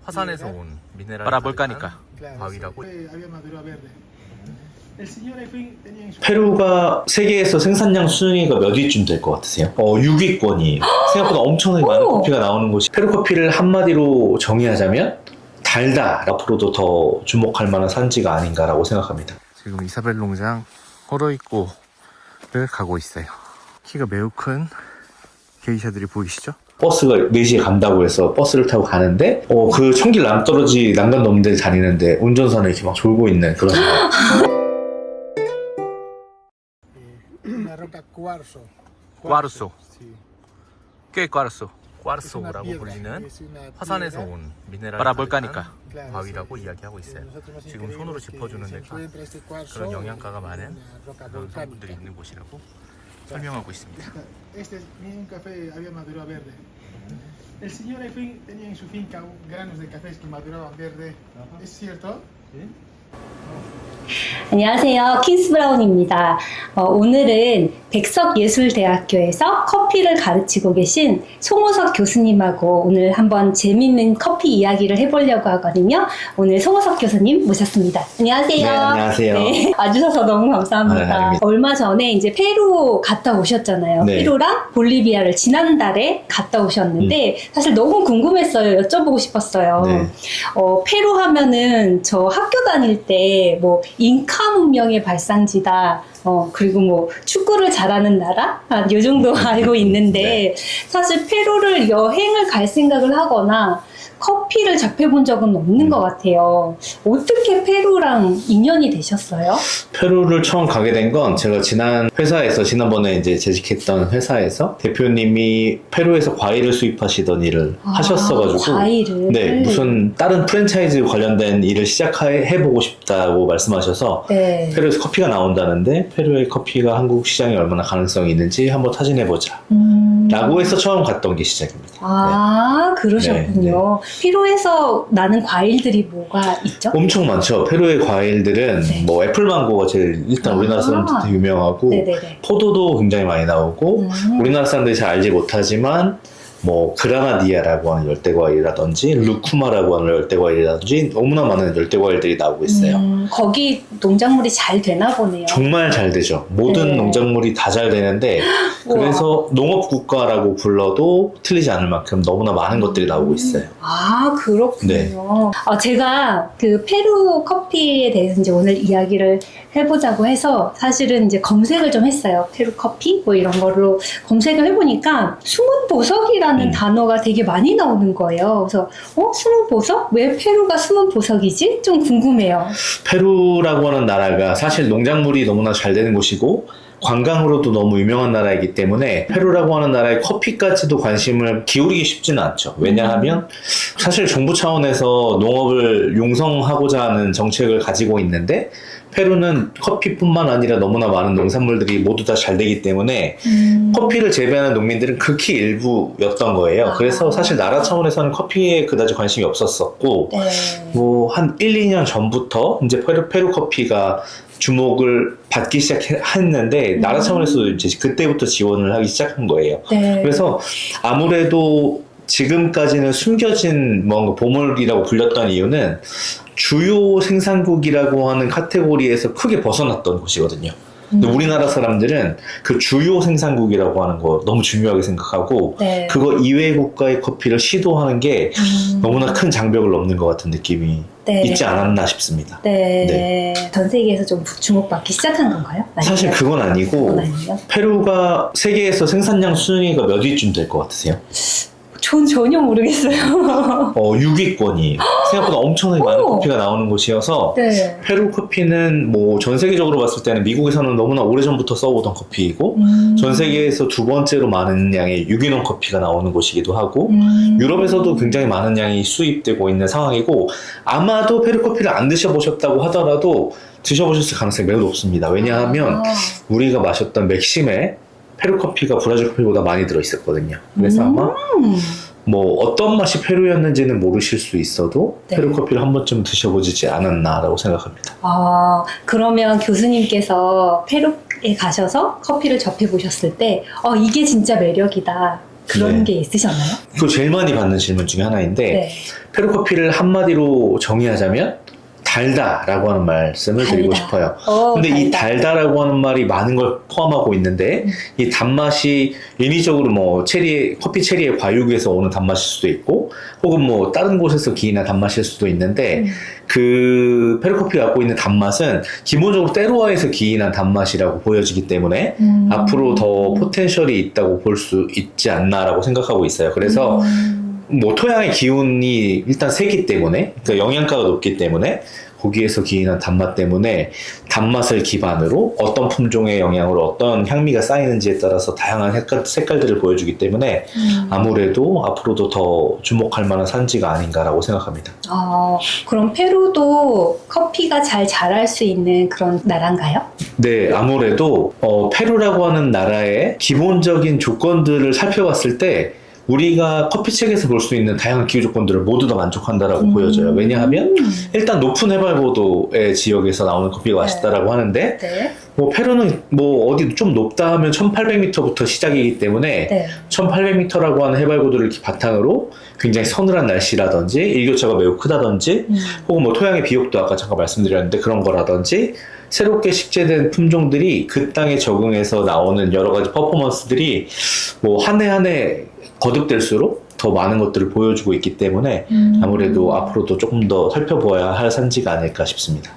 화산에서 온 미네랄 알아볼까니까 바위라고. 페루가 세계에서 생산량 순위가 몇 위쯤 될 것 같으세요? 6위권이에요. 생각보다 엄청나게 많은 커피가 나오는 곳이. 페루 커피를 한마디로 정의하자면 달다. 앞으로도 더 주목할 만한 산지가 아닌가라고 생각합니다. 지금 이사벨 농장 호로이코를 가고 있어요. 키가 매우 큰 게이샤들이 보이시죠? 버스가 4시에 간다고 해서 버스를 타고 가는데 그 청길 남떨어지 난간 넘는 데 다니는데 운전사는 이렇게 막 졸고 있는 그런 상황. 꽈르소. 꽤 꽈르소. 꽈르소라고 불리는 화산에서 온 미네랄 알아볼까니까 바위라고 이야기하고 있어요. 지금 손으로 짚어주는 데가 그런 영양가가 많은 그런 성분들이 있는 곳이라고 설명하고 있습니다. El señor Efraín tenía en su finca granos de cafés que maduraban verde. ¿Es cierto? 안녕하세요. 킹스브라운입니다. 오늘은 백석예술대학교에서 커피를 가르치고 계신 송호석 교수님하고 오늘 한번 재밌는 커피 이야기를 해보려고 하거든요. 오늘 송호석 교수님 모셨습니다. 안녕하세요. 네, 안녕하세요. 네, 와주셔서 너무 감사합니다. 네, 얼마 전에 이제 페루 갔다 오셨잖아요. 네. 페루랑 볼리비아를 지난달에 갔다 오셨는데 사실 너무 궁금했어요. 여쭤보고 싶었어요. 네. 페루 하면은 저 학교 다닐 때 뭐 잉카 문명의 발상지다. 그리고 뭐 축구를 잘하는 나라? 요 정도 알고 있는데 사실 페루를 여행을 갈 생각을 하거나 커피를 접해본 적은 없는 것 같아요. 어떻게 페루랑 인연이 되셨어요? 페루를 처음 가게 된 건 제가 지난번에 이제 재직했던 회사에서 대표님이 페루에서 과일을 수입하시던 일을 하셨어가지고 과일을? 네, 무슨 다른 프랜차이즈 관련된 일을 시작해보고 싶다고 말씀하셔서 네. 페루에서 커피가 나온다는데 페루의 커피가 한국 시장에 얼마나 가능성이 있는지 한번 타진해보자 라고 해서 처음 갔던 게 시작입니다. 아, 그러셨군요. 페루에서 나는 과일들이 뭐가 있죠? 엄청 많죠. 페루의 과일들은 네. 뭐 애플망고가 제일 일단 우리나라 사람들한테 유명하고 네네네. 포도도 굉장히 많이 나오고 우리나라 사람들이 잘 알지 못하지만 뭐 그라나디아라고 하는 열대과일이라든지 루쿠마라고 하는 열대과일이라든지 너무나 많은 열대과일들이 나오고 있어요. 거기 농작물이 잘 되나 보네요. 정말 잘 되죠. 모든 네. 농작물이 다 잘 되는데 그래서 농업국가라고 불러도 틀리지 않을 만큼 너무나 많은 것들이 나오고 있어요. 아, 그렇군요. 네. 제가 그 페루 커피에 대해서 이제 오늘 이야기를 해보자고 해서 사실은 이제 검색을 좀 했어요. 페루 커피? 뭐 이런 거로 검색을 해보니까 숨은 보석이라는 단어가 되게 많이 나오는 거예요. 그래서 숨은 보석? 왜 페루가 숨은 보석이지? 좀 궁금해요. 페루라고 하는 나라가 사실 농작물이 너무나 잘 되는 곳이고 관광으로도 너무 유명한 나라이기 때문에 페루라고 하는 나라의 커피까지도 관심을 기울이기 쉽지는 않죠. 왜냐하면 사실 정부 차원에서 농업을 융성하고자 하는 정책을 가지고 있는데 페루는 커피뿐만 아니라 너무나 많은 농산물들이 모두 다 잘 되기 때문에 커피를 재배하는 농민들은 극히 일부였던 거예요. 그래서 사실 나라 차원에서는 커피에 그다지 관심이 없었었고 네. 뭐 한 1, 2년 전부터 이제 페루 커피가 주목을 받기 시작했는데 나라 차원에서 이제 그때부터 지원을 하기 시작한 거예요. 네. 그래서 아무래도 지금까지는 숨겨진 뭔가 보물이라고 불렸던 이유는 주요 생산국이라고 하는 카테고리에서 크게 벗어났던 곳이거든요. 근데 우리나라 사람들은 그 주요 생산국이라고 하는 거 너무 중요하게 생각하고 네. 그거 이외의 국가의 커피를 시도하는 게 너무나 큰 장벽을 넘는 것 같은 느낌이 네. 있지 않았나 싶습니다. 네. 전 세계에서 좀 주목받기 시작한 건가요? 사실 그건 아니고 그건 아니에요? 페루가 세계에서 생산량 순위가 몇 위쯤 될 것 같으세요? 전 전혀 모르겠어요. 6위권이에요. 생각보다 엄청나게 많은 커피가 나오는 곳이어서 네. 페루 커피는 뭐 전 세계적으로 봤을 때는 미국에서는 너무나 오래전부터 써오던 커피이고 전 세계에서 두 번째로 많은 양의 유기농 커피가 나오는 곳이기도 하고 유럽에서도 굉장히 많은 양이 수입되고 있는 상황이고 아마도 페루 커피를 안 드셔보셨다고 하더라도 드셔보셨을 가능성이 매우 높습니다. 왜냐하면 우리가 마셨던 맥심에 페루 커피가 브라질 커피보다 많이 들어있었거든요. 그래서 아마 뭐 어떤 맛이 페루였는지는 모르실 수 있어도 네. 페루 커피를 한 번쯤 드셔보지 않았나라고 생각합니다. 그러면 교수님께서 페루에 가셔서 커피를 접해보셨을 때 이게 진짜 매력이다. 그런 네. 게 있으셨나요? 그거 제일 많이 받는 질문 중에 하나인데 네. 페루 커피를 한마디로 정의하자면 달다라고 하는 말씀을 드리고 달다. 싶어요. 근데 이 달다라고 하는 말이 많은 걸 포함하고 있는데 이 단맛이 인위적으로 뭐 커피 체리의 과육에서 오는 단맛일 수도 있고 혹은 뭐 다른 곳에서 기인한 단맛일 수도 있는데 그 페루 커피가 갖고 있는 단맛은 기본적으로 때루아에서 기인한 단맛이라고 보여지기 때문에 앞으로 더 포텐셜이 있다고 볼 수 있지 않나라고 생각하고 있어요. 그래서 뭐 토양의 기운이 일단 세기 때문에 그러니까 영양가가 높기 때문에 거기에서 기인한 단맛 때문에 단맛을 기반으로 어떤 품종의 영양으로 어떤 향미가 쌓이는지에 따라서 다양한 색깔들을 보여주기 때문에 아무래도 앞으로도 더 주목할 만한 산지가 아닌가라고 생각합니다. 그럼 페루도 커피가 잘 자랄 수 있는 그런 나라인가요? 네, 아무래도 페루라고 하는 나라의 기본적인 조건들을 살펴봤을 때 우리가 커피책에서 볼 수 있는 다양한 기후 조건들을 모두 다 만족한다라고 보여져요. 왜냐하면 일단 높은 해발고도의 지역에서 나오는 커피가 맛있다라고 하는데 네. 뭐 페루는 뭐 어디 좀 높다 하면 1800m부터 시작이기 때문에 네. 1800m라고 하는 해발고도를 바탕으로 굉장히 서늘한 날씨라든지 일교차가 매우 크다든지 혹은 뭐 토양의 비옥도 아까 잠깐 말씀드렸는데 그런 거라든지 새롭게 식재된 품종들이 그 땅에 적응해서 나오는 여러 가지 퍼포먼스들이 뭐 한 해 한 해 거듭될수록 더 많은 것들을 보여주고 있기 때문에 아무래도 앞으로도 조금 더 살펴보아야 할 산지가 아닐까 싶습니다.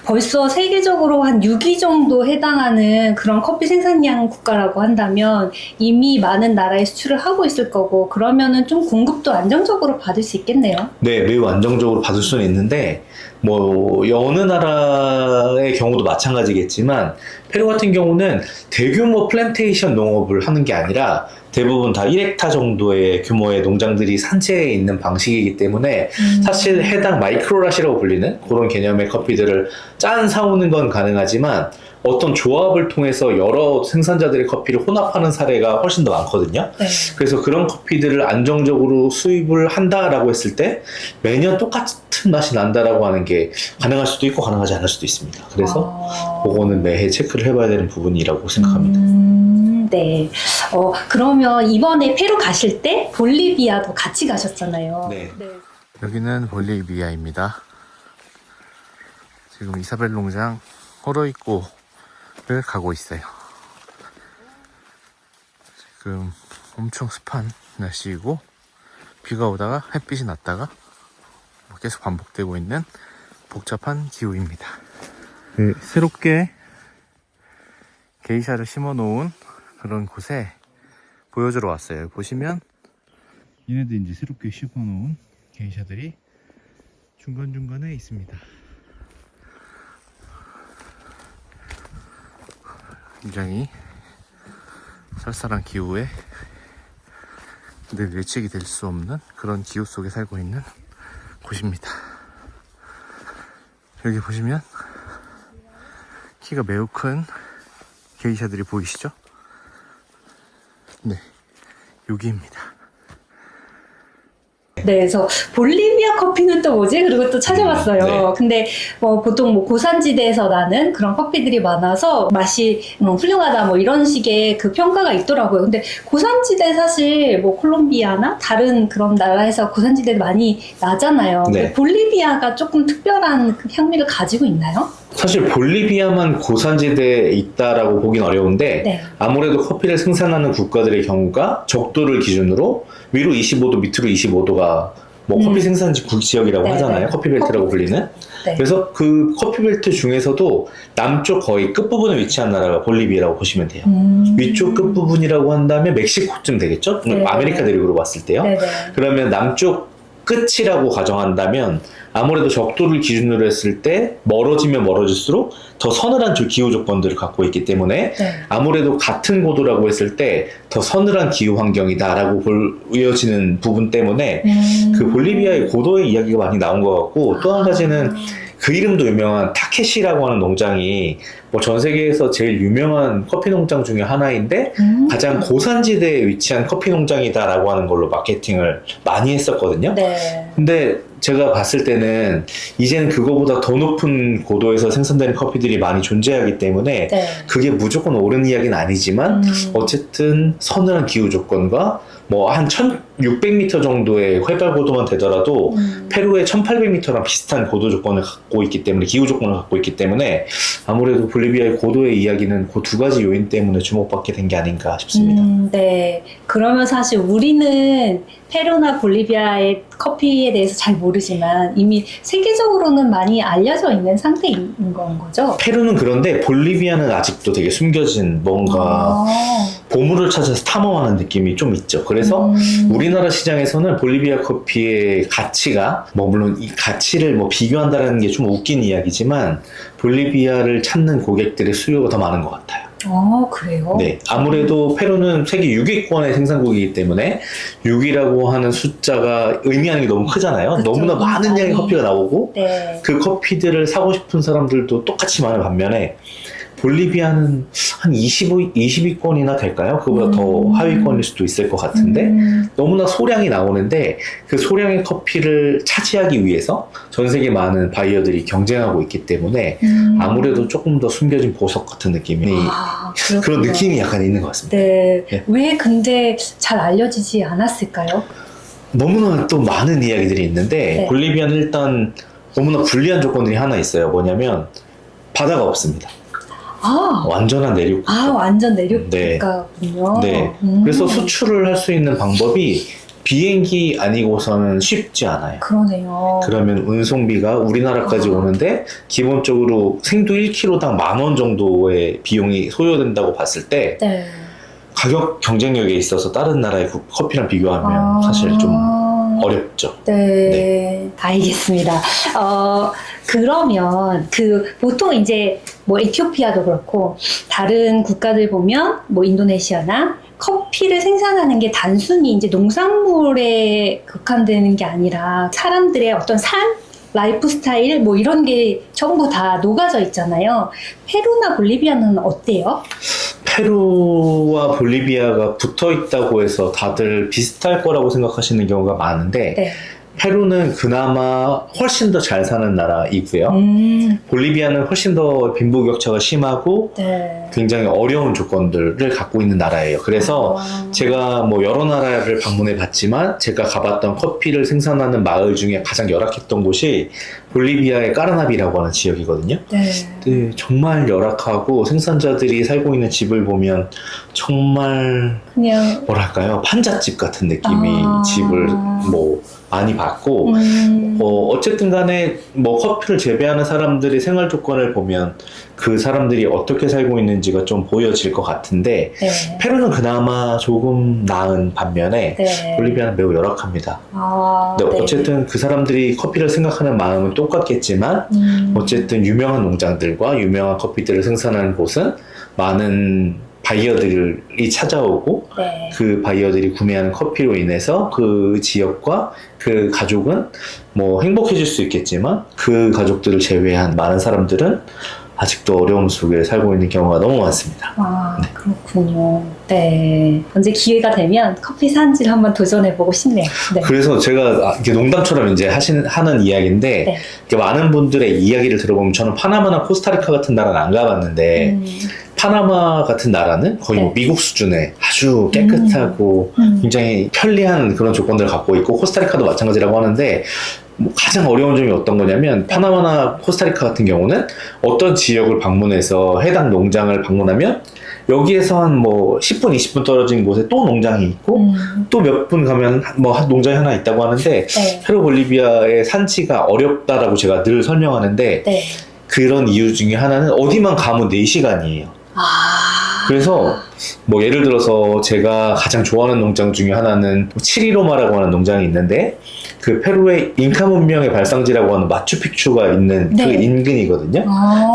벌써 세계적으로 한 6위 정도 해당하는 그런 커피 생산량 국가라고 한다면 이미 많은 나라에 수출을 하고 있을 거고 그러면은 좀 공급도 안정적으로 받을 수 있겠네요. 네, 매우 안정적으로 받을 수는 있는데 뭐 어느 나라의 경우도 마찬가지겠지만 페루 같은 경우는 대규모 플랜테이션 농업을 하는 게 아니라 대부분 다 1헥타 정도의 규모의 농장들이 산지에 있는 방식이기 때문에 사실 해당 마이크로라시라고 불리는 그런 개념의 커피들을 사오는 건 가능하지만 어떤 조합을 통해서 여러 생산자들의 커피를 혼합하는 사례가 훨씬 더 많거든요. 네. 그래서 그런 커피들을 안정적으로 수입을 한다라고 했을 때 매년 똑같은 맛이 난다라고 하는 게 가능할 수도 있고 가능하지 않을 수도 있습니다. 그래서 그거는 매해 체크를 해봐야 되는 부분이라고 생각합니다. 네. 그러면 이번에 페루 가실 때 볼리비아도 같이 가셨잖아요. 네. 여기는 볼리비아입니다. 지금 이사벨 농장 호로이코를 가고 있어요. 지금 엄청 습한 날씨이고 비가 오다가 햇빛이 났다가 계속 반복되고 있는 복잡한 기후입니다. 네, 새롭게 게이샤를 심어 놓은 그런 곳에 보여주러 왔어요. 여기 보시면 얘네들 이제 새롭게 심어 놓은 게이샤들이 중간중간에 있습니다. 굉장히 쌀쌀한 기후에 늘 예측이 될 수 없는 그런 기후 속에 살고 있는 곳입니다. 여기 보시면 키가 매우 큰 게이샤들이 보이시죠? 네, 여기입니다. 네, 그래서 볼리비아 커피는 또 뭐지? 그리고 또 찾아봤어요. 네. 근데 보통 뭐 고산지대에서 나는 그런 커피들이 많아서 맛이 훌륭하다 뭐 이런 식의 그 평가가 있더라고요. 근데 고산지대 사실 뭐 콜롬비아나 다른 그런 나라에서 고산지대 많이 나잖아요. 네. 근데 볼리비아가 조금 특별한 그 향미를 가지고 있나요? 사실 볼리비아만 고산지대에 있다라고 보긴 어려운데 네. 아무래도 커피를 생산하는 국가들의 경우가 적도를 기준으로 위로 25도 밑으로 25도가 뭐 커피 생산지 지역이라고 네, 하잖아요. 네. 커피벨트라고 불리는. 네. 그래서 그 커피벨트 중에서도 남쪽 거의 끝부분에 위치한 나라가 볼리비아라고 보시면 돼요. 위쪽 끝부분이라고 한다면 멕시코쯤 되겠죠? 네, 아메리카 대륙으로 봤을 때요. 네네. 그러면 남쪽 끝이라고 가정한다면 아무래도 적도를 기준으로 했을 때 멀어지면 멀어질수록 더 서늘한 기후 조건들을 갖고 있기 때문에 네. 아무래도 같은 고도라고 했을 때 더 서늘한 기후 환경이다라고 보여지는 부분 때문에 그 볼리비아의 고도의 이야기가 많이 나온 것 같고 또 한 가지는 그 이름도 유명한 타케시라고 하는 농장이 뭐 전 세계에서 제일 유명한 커피 농장 중에 하나인데 가장 고산지대에 위치한 커피 농장이다라고 하는 걸로 마케팅을 많이 했었거든요. 네. 근데 제가 봤을 때는 이제는 그거보다 더 높은 고도에서 생산되는 커피들이 많이 존재하기 때문에 네. 그게 무조건 옳은 이야기는 아니지만 어쨌든 서늘한 기후 조건과 뭐 한 1600m 정도의 해발 고도만 되더라도 페루의 1800m랑 비슷한 고도 조건을 갖고 있기 때문에 기후 조건을 갖고 있기 때문에 아무래도 볼리비아의 고도의 이야기는 그 두 가지 요인 때문에 주목받게 된 게 아닌가 싶습니다. 네. 그러면 사실 우리는 페루나 볼리비아의 커피에 대해서 잘 모르지만 이미 세계적으로는 많이 알려져 있는 상태인 건 거죠? 페루는 그런데 볼리비아는 아직도 되게 숨겨진 뭔가 보물을 찾아서 탐험하는 느낌이 좀 있죠. 그래서 우리나라 시장에서는 볼리비아 커피의 가치가 뭐 물론 이 가치를 뭐 비교한다는 게 좀 웃긴 이야기지만 볼리비아를 찾는 고객들의 수요가 더 많은 것 같아요. 그래요? 네, 아무래도 페루는 세계 6위권의 생산국이기 때문에 6위라고 하는 숫자가 의미하는 게 너무 크잖아요. 그쵸, 너무나 많은 양의 커피가 나오고 네. 그 커피들을 사고 싶은 사람들도 똑같이 많은 반면에 볼리비아는 한 20위권이나 될까요? 그보다 더 하위권일 수도 있을 것 같은데 너무나 소량이 나오는데 그 소량의 커피를 차지하기 위해서 전 세계 많은 바이어들이 경쟁하고 있기 때문에 아무래도 조금 더 숨겨진 보석 같은 느낌이 그런 그렇군요. 느낌이 약간 있는 것 같습니다. 네. 예. 왜 근데 잘 알려지지 않았을까요? 너무나 또 많은 이야기들이 있는데 네. 볼리비아는 일단 너무나 불리한 조건들이 하나 있어요. 뭐냐면 바다가 없습니다. 완전한 내륙. 완전 네. 내륙국가군요. 네. 그래서 수출을 할 수 있는 방법이 비행기 아니고서는 쉽지 않아요. 그러네요. 그러면 운송비가 우리나라까지 오는데 기본적으로 생두 1kg당 10,000원 정도의 비용이 소요된다고 봤을 때 네. 가격 경쟁력에 있어서 다른 나라의 커피랑 비교하면 사실 좀 어렵죠. 네. 알겠습니다. 그러면 보통 이제 뭐 에티오피아도 그렇고 다른 국가들 보면 뭐 인도네시아나 커피를 생산하는 게 단순히 이제 농산물에 국한되는 게 아니라 사람들의 어떤 라이프 스타일 뭐 이런 게 전부 다 녹아져 있잖아요. 페루나 볼리비아는 어때요? 페루와 볼리비아가 붙어 있다고 해서 다들 비슷할 거라고 생각하시는 경우가 많은데 네. 페루는 그나마 훨씬 더 잘 사는 나라이고요. 볼리비아는 훨씬 더 빈부격차가 심하고 네. 굉장히 어려운 조건들을 갖고 있는 나라예요. 그래서 제가 뭐 여러 나라를 방문해 봤지만 제가 가봤던 커피를 생산하는 마을 중에 가장 열악했던 곳이 볼리비아의 까르나비라고 하는 지역이거든요. 네. 네, 정말 열악하고 생산자들이 살고 있는 집을 보면 정말 그냥 뭐랄까요, 판잣집 같은 느낌이 집을 뭐 많이 받고 어쨌든 간에 뭐 커피를 재배하는 사람들의 생활 조건을 보면 그 사람들이 어떻게 살고 있는지가 좀 보여질 것 같은데 네. 페루는 그나마 조금 나은 반면에 네. 볼리비아는 매우 열악합니다. 네. 어쨌든 그 사람들이 커피를 생각하는 마음은 똑같겠지만 어쨌든 유명한 농장들과 유명한 커피들을 생산하는 곳은 많은 바이어들이 찾아오고 네. 그 바이어들이 구매하는 커피로 인해서 그 지역과 그 가족은 뭐 행복해질 수 있겠지만 그 가족들을 제외한 많은 사람들은 아직도 어려움 속에 살고 있는 경우가 너무 많습니다. 네. 그렇군요. 네. 언제 기회가 되면 커피 산지를 한번 도전해보고 싶네요. 네. 그래서 제가 이렇게 농담처럼 이제 하는 이야기인데 네. 이렇게 많은 분들의 이야기를 들어보면 저는 파나마나 코스타리카 같은 나라는 안 가봤는데 파나마 같은 나라는 거의 뭐 네. 미국 수준의 아주 깨끗하고 굉장히 편리한 그런 조건들을 갖고 있고 코스타리카도 마찬가지라고 하는데 뭐 가장 어려운 점이 어떤 거냐면 파나마나 코스타리카 같은 경우는 어떤 지역을 방문해서 해당 농장을 방문하면 여기에서 한 뭐 10분, 20분 떨어진 곳에 또 농장이 있고 또 몇 분 가면 뭐 농장이 하나 있다고 하는데 네. 페루 볼리비아의 산지가 어렵다라고 제가 늘 설명하는데 네. 그런 이유 중에 하나는 어디만 가면 4시간이에요. 그래서 뭐 예를 들어서 제가 가장 좋아하는 농장 중에 하나는 치리로마라고 하는 농장이 있는데 그 페루의 잉카 문명의 발상지라고 하는 마추픽추가 있는 네. 그 인근이거든요.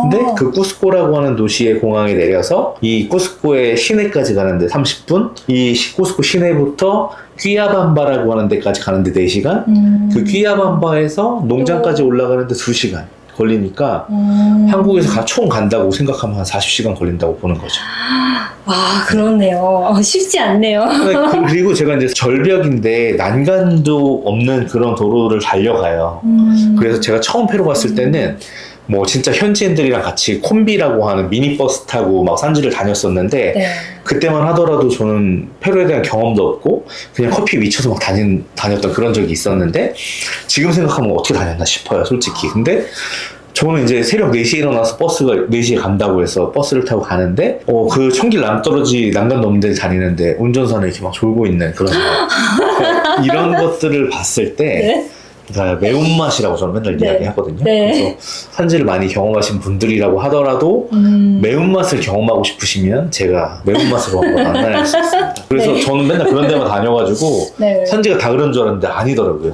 근데 그 쿠스코라고 하는 도시의 공항에 내려서 이 쿠스코의 시내까지 가는데 30분, 이 쿠스코 시내부터 퀴아밤바라고 하는 데까지 가는데 4시간, 그 퀴아밤바에서 농장까지 올라가는데 2시간. 걸리니까 한국에서 총 간다고 생각하면 한 40시간 걸린다고 보는 거죠. 와, 그렇네요. 쉽지 않네요. 그리고 제가 이제 절벽인데 난간도 없는 그런 도로를 달려가요. 그래서 제가 처음 페루 갔을 때는 뭐 진짜 현지인들이랑 같이 콤비라고 하는 미니버스 타고 막 산지를 다녔었는데 네. 그때만 하더라도 저는 페루에 대한 경험도 없고 그냥 커피 미쳐서 막 다녔던 그런 적이 있었는데 지금 생각하면 어떻게 다녔나 싶어요, 솔직히. 근데 저는 이제 새벽 4시에 일어나서 버스가 4시에 간다고 해서 버스를 타고 가는데 그 청길 남떨어지 난간 넘는 데 다니는데 운전사는 이렇게 막 졸고 있는 그런 이런 것들을 봤을 때 네. 그러니까 매운맛이라고 저는 맨날 네. 이야기하거든요. 네. 그래서 산지를 많이 경험하신 분들이라고 하더라도 매운맛을 경험하고 싶으시면 제가 매운맛으로 한번 안내할 수 있습니다. 그래서 네. 저는 맨날 그런 데만 다녀가지고 네. 산지가 다 그런 줄 알았는데 아니더라고요.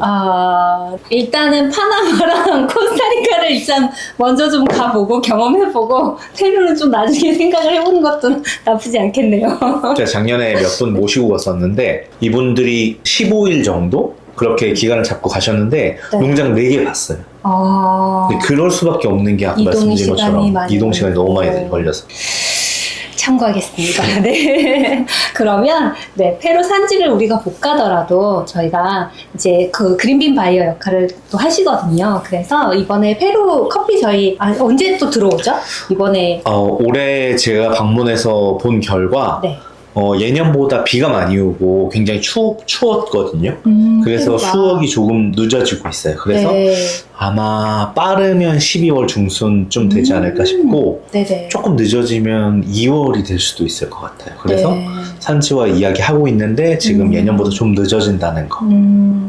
일단은 파나마랑 코스타리카를 일단 먼저 좀 가보고 경험해보고 페루는 좀 나중에 생각을 해보는 것도 나쁘지 않겠네요. 제가 작년에 몇 분 모시고 갔었는데 이분들이 15일 정도 그렇게 기간을 잡고 가셨는데 네. 농장 4개 봤어요. 근데 그럴 수밖에 없는 게 아까 이동 말씀드린 시간이 것처럼 많이 이동 시간이 너무 많이 걸리고. 걸려서. 참고하겠습니다. 네. 그러면 네, 페루 산지를 우리가 못 가더라도 저희가 이제 그 그린빈 바이어 역할을 또 하시거든요. 그래서 이번에 페루 커피 저희 언제 또 들어오죠? 이번에 올해 제가 방문해서 본 결과 네. 예년보다 비가 많이 오고 굉장히 추웠거든요. 그래서 페루가. 수확이 조금 늦어지고 있어요. 그래서 네. 아마 빠르면 12월 중순쯤 되지 않을까 싶고 네네. 조금 늦어지면 2월이 될 수도 있을 것 같아요. 그래서 네. 산지와 이야기하고 있는데 지금 예년보다 좀 늦어진다는 거.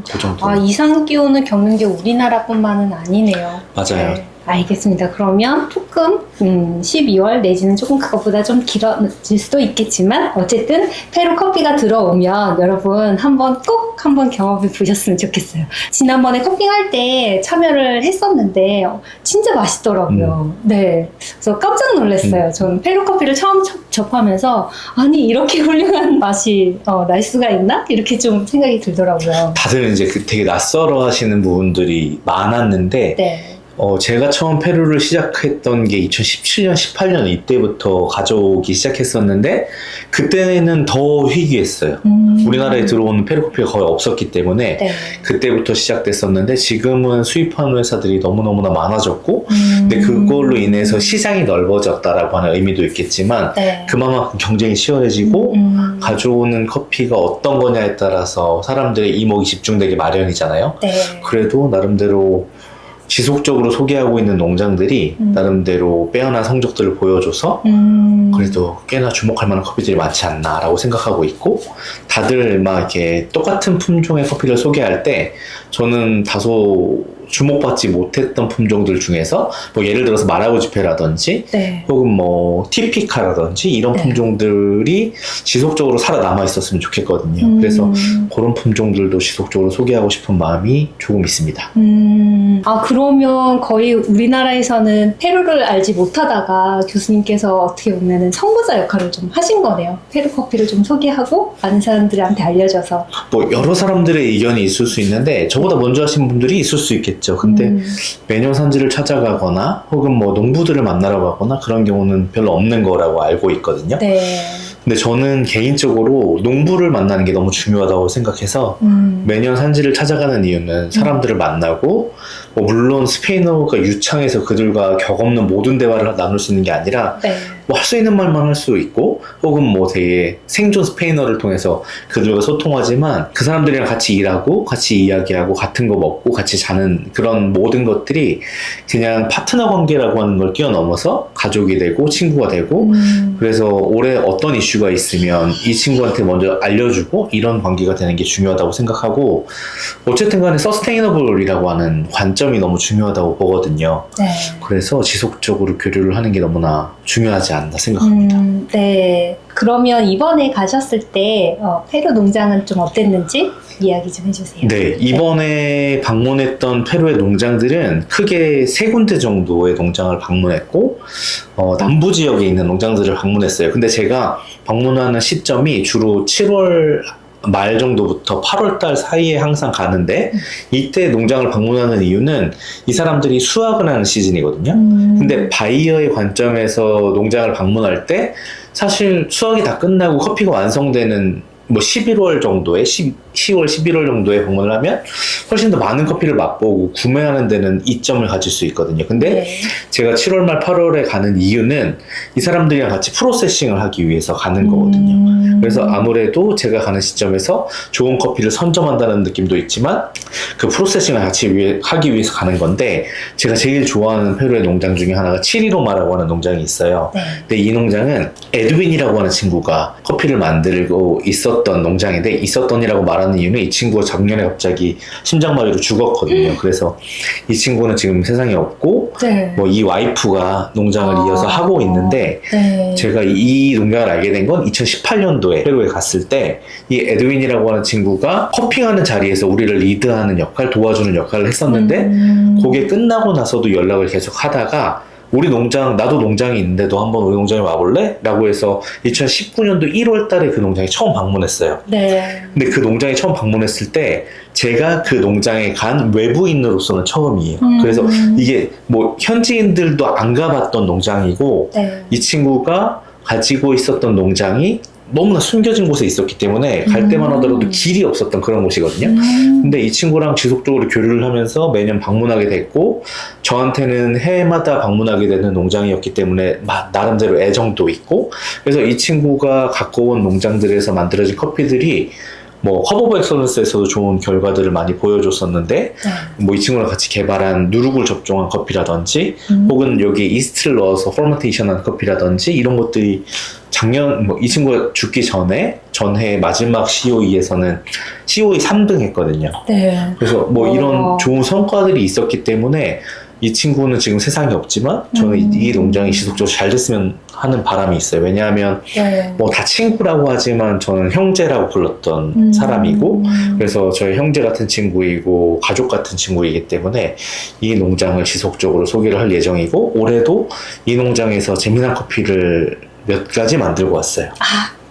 그 정도. 이상 기온을 겪는 게 우리나라뿐만은 아니네요. 맞아요. 네. 알겠습니다. 그러면 조금 12월 내지는 조금 그것보다 좀 길어질 수도 있겠지만 어쨌든 페루 커피가 들어오면 여러분 꼭 한번 경험해 보셨으면 좋겠어요. 지난번에 커핑할 때 참여를 했었는데 진짜 맛있더라고요. 네, 그래서 깜짝 놀랐어요. 저는 페루 커피를 처음 접하면서 아니 이렇게 훌륭한 맛이 날 수가 있나? 이렇게 좀 생각이 들더라고요. 다들 이제 되게 낯설어 하시는 부분들이 많았는데 네. 제가 처음 페루를 시작했던 게 2017년, 18년 이때부터 가져오기 시작했었는데 그때는 더 희귀했어요. 우리나라에 들어오는 페루 커피가 거의 없었기 때문에 네. 그때부터 시작됐었는데 지금은 수입하는 회사들이 너무너무나 많아졌고 근데 그걸로 인해서 시장이 넓어졌다라고 하는 의미도 있겠지만 네. 그만큼 경쟁이 치열해지고 가져오는 커피가 어떤 거냐에 따라서 사람들의 이목이 집중되기 마련이잖아요. 네. 그래도 나름대로 지속적으로 소개하고 있는 농장들이 나름대로 빼어난 성적들을 보여줘서 그래도 꽤나 주목할 만한 커피들이 많지 않나라고 생각하고 있고 다들 막 이렇게 똑같은 품종의 커피를 소개할 때 저는 다소 주목받지 못했던 품종들 중에서 뭐 예를 들어서 마라고지페라든지 네. 혹은 뭐 티피카라든지 이런 네. 품종들이 지속적으로 살아남아 있었으면 좋겠거든요. 그래서 그런 품종들도 지속적으로 소개하고 싶은 마음이 조금 있습니다. 그러면 거의 우리나라에서는 페루를 알지 못하다가 교수님께서 어떻게 보면은 선구자 역할을 좀 하신 거네요. 페루 커피를 좀 소개하고 많은 사람들한테 알려줘서. 뭐 여러 사람들의 의견이 있을 수 있는데 저보다 먼저 하신 분들이 있을 수 있겠죠. 근데 매년 산지를 찾아가거나 혹은 뭐 농부들을 만나러 가거나 그런 경우는 별로 없는 거라고 알고 있거든요. 네. 근데 저는 개인적으로 농부를 만나는 게 너무 중요하다고 생각해서 매년 산지를 찾아가는 이유는 사람들을 만나고 뭐 물론 스페인어가 유창해서 그들과 격없는 모든 대화를 나눌 수 있는 게 아니라 네. 뭐 할 수 있는 말만 할 수 있고 혹은 뭐 되게 생존 스페인어를 통해서 그들과 소통하지만 그 사람들이랑 같이 일하고 같이 이야기하고 같은 거 먹고 같이 자는 그런 모든 것들이 그냥 파트너 관계라고 하는 걸 뛰어넘어서 가족이 되고 친구가 되고 그래서 올해 어떤 이슈가 있으면 이 친구한테 먼저 알려주고 이런 관계가 되는 게 중요하다고 생각하고 어쨌든 간에 서스테이너블이라고 하는 관점이 너무 중요하다고 보거든요. 네. 그래서 지속적으로 교류를 하는 게 너무나 중요하지 않나 생각합니다. 네. 그러면 이번에 가셨을 때 페루 농장은 좀 어땠는지 이야기 좀 해주세요. 네, 이번에 방문했던 페루의 농장들은 크게 3군데 정도의 농장을 방문했고 남부 지역에 있는 농장들을 방문했어요. 근데 제가 방문하는 시점이 주로 7월 말 정도부터 8월달 사이에 항상 가는데 이때 농장을 방문하는 이유는 이 사람들이 수확을 하는 시즌이거든요. 근데 바이어의 관점에서 농장을 방문할 때 사실 수확이 다 끝나고 커피가 완성되는 뭐 11월 정도에 10월 11월 정도에 방문을 하면 훨씬 더 많은 커피를 맛보고 구매하는 데는 이점을 가질 수 있거든요. 근데 네. 제가 7월 말 8월에 가는 이유는 이 사람들이랑 같이 프로세싱을 하기 위해서 가는 거거든요. 그래서 아무래도 제가 가는 시점에서 좋은 커피를 선점한다는 느낌도 있지만 그 프로세싱을 같이 하기 위해서 가는 건데, 제가 제일 좋아하는 페루의 농장 중에 하나가 치리로마라고 하는 농장이 있어요. 네. 근데 이 농장은 에드윈이라고 하는 친구가 커피를 만들고 있었던 농장인데, 있었던이라고 말하는 이유는 이 친구가 작년에 갑자기 심장마비로 죽었거든요. 그래서 이 친구는 지금 세상에 없고 네. 뭐 이 와이프가 농장을 이어서 하고 있는데, 네. 제가 이 농장을 알게 된 건 2018년도에 페루에 갔을 때 이 에드윈이라고 하는 친구가 커핑하는 자리에서 우리를 리드하는 역할, 도와주는 역할을 했었는데 그게 끝나고 나서도 연락을 계속 하다가 우리 농장, 나도 농장이 있는데 너 한번 우리 농장에 와볼래? 라고 해서 2019년도 1월 달에 그 농장에 처음 방문했어요. 네. 근데 그 농장에 처음 방문했을 때 제가 그 농장에 간 외부인으로서는 처음이에요. 그래서 이게 뭐 현지인들도 안 가봤던 농장이고, 네. 이 친구가 가지고 있었던 농장이 너무나 숨겨진 곳에 있었기 때문에 갈 때만 하더라도 길이 없었던 그런 곳이거든요. 근데 이 친구랑 지속적으로 교류를 하면서 매년 방문하게 됐고, 저한테는 해마다 방문하게 되는 농장이었기 때문에 나름대로 애정도 있고, 그래서 이 친구가 갖고 온 농장들에서 만들어진 커피들이 뭐 컵 오브 엑설런스에서도 좋은 결과들을 많이 보여줬었는데, 네. 뭐 이 친구랑 같이 개발한 누룩을 접종한 커피라든지 혹은 여기 이스트를 넣어서 포먼테이션한 커피라든지 이런 것들이 작년 뭐 이 친구가 죽기 전해 마지막 COE에서는 COE 3등 했거든요. 네. 그래서 뭐 이런 좋은 성과들이 있었기 때문에 이 친구는 지금 세상에 없지만 저는 이 농장이 지속적으로 잘 됐으면 하는 바람이 있어요. 왜냐하면 네. 뭐 다 친구라고 하지만 저는 형제라고 불렀던 사람이고, 그래서 저희 형제 같은 친구이고 가족 같은 친구이기 때문에 이 농장을 지속적으로 소개를 할 예정이고, 올해도 이 농장에서 재미난 커피를 몇 가지 만들고 왔어요.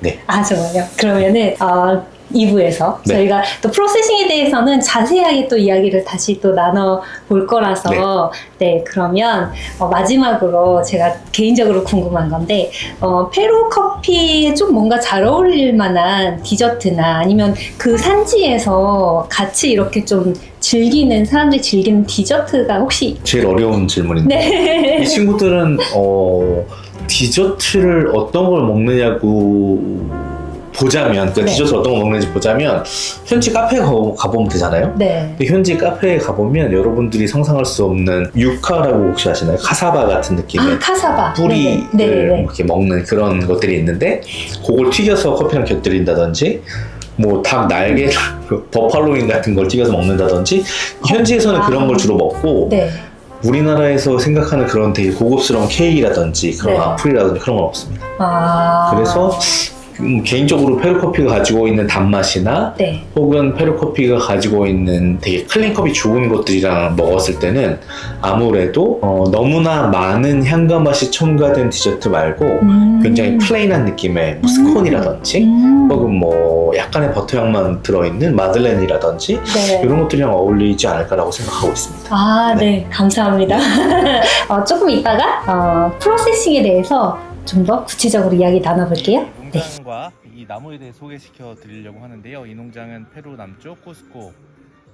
네. 아, 정말요? 그러면은 2부에서 네. 저희가 또 프로세싱에 대해서는 자세하게 또 이야기를 다시 또 나눠볼 거라서 네, 그러면 마지막으로 제가 개인적으로 궁금한 건데, 페루 커피에 좀 뭔가 잘 어울릴 만한 디저트나 아니면 그 산지에서 같이 이렇게 좀 즐기는, 사람들이 즐기는 디저트가 혹시 제일 어려운 질문인데, 네. 이 친구들은 디저트를 어떤 걸 먹느냐고 보자면, 그 네. 디저트 어떤 거 먹는지 보자면 현지 카페에 가보면 되잖아요. 네. 근데 현지 카페에 가보면 여러분들이 상상할 수 없는 유카라고 혹시 아시나요? 카사바 같은 느낌의 카사바. 뿌리를 네네. 이렇게 먹는 그런 것들이 있는데, 그걸 튀겨서 커피랑 곁들인다든지, 뭐 닭 날개, 버팔로인 같은 걸 튀겨서 먹는다든지, 현지에서는 그런 걸 주로 먹고, 네. 우리나라에서 생각하는 그런 되게 고급스러운 케이크라든지 그런 네. 와플이라든지 그런 건 없습니다. 아. 그래서 개인적으로 페루 커피가 가지고 있는 단맛이나 네. 혹은 페루 커피가 가지고 있는 되게 클린컵이 좋은 것들이랑 먹었을 때는 아무래도 너무나 많은 향과 맛이 첨가된 디저트 말고 굉장히 플레인한 느낌의 뭐 스콘이라든지 혹은 뭐 약간의 버터향만 들어있는 마들렌이라든지 네. 이런 것들이랑 어울리지 않을까라고 생각하고 있습니다. 아, 네. 감사합니다. 조금 이따가 프로세싱에 대해서 좀 더 구체적으로 이야기 나눠볼게요. 네. 농장과 이 나무에 대해 소개시켜 드리려고 하는데요. 이 농장은 페루 남쪽 쿠스코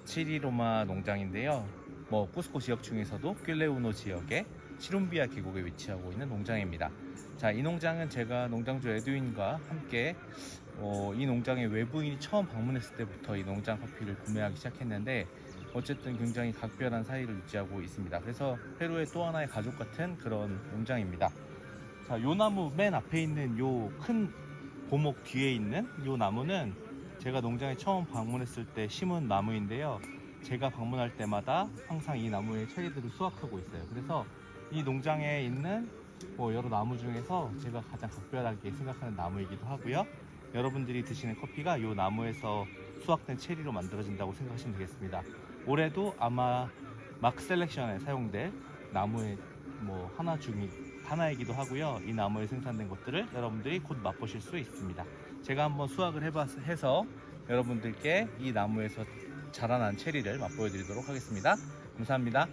치리로마 농장인데요. 뭐 쿠스코 지역 중에서도 퀼레우노 지역의 시룸비아 계곡에 위치하고 있는 농장입니다. 자, 이 농장은 제가 농장주 에드윈과 함께 이 농장에 외부인이 처음 방문했을 때부터 이 농장 커피를 구매하기 시작했는데, 어쨌든 굉장히 각별한 사이를 유지하고 있습니다. 그래서 페루의 또 하나의 가족 같은 그런 농장입니다. 자, 요 나무 맨 앞에 있는 요 큰 고목 뒤에 있는 요 나무는 제가 농장에 처음 방문했을 때 심은 나무인데요. 제가 방문할 때마다 항상 이 나무의 체리들을 수확하고 있어요. 그래서 이 농장에 있는 뭐 여러 나무 중에서 제가 가장 각별하게 생각하는 나무이기도 하고요. 여러분들이 드시는 커피가 요 나무에서 수확된 체리로 만들어진다고 생각하시면 되겠습니다. 올해도 아마 마크 셀렉션에 사용될 나무의 뭐 하나이기도 하고요. 이 나무에 생산된 것들을 여러분들이 곧 맛보실 수 있습니다. 제가 한번 수확을 해서 여러분들께 이 나무에서 자라난 체리를 맛보여 드리도록 하겠습니다. 감사합니다.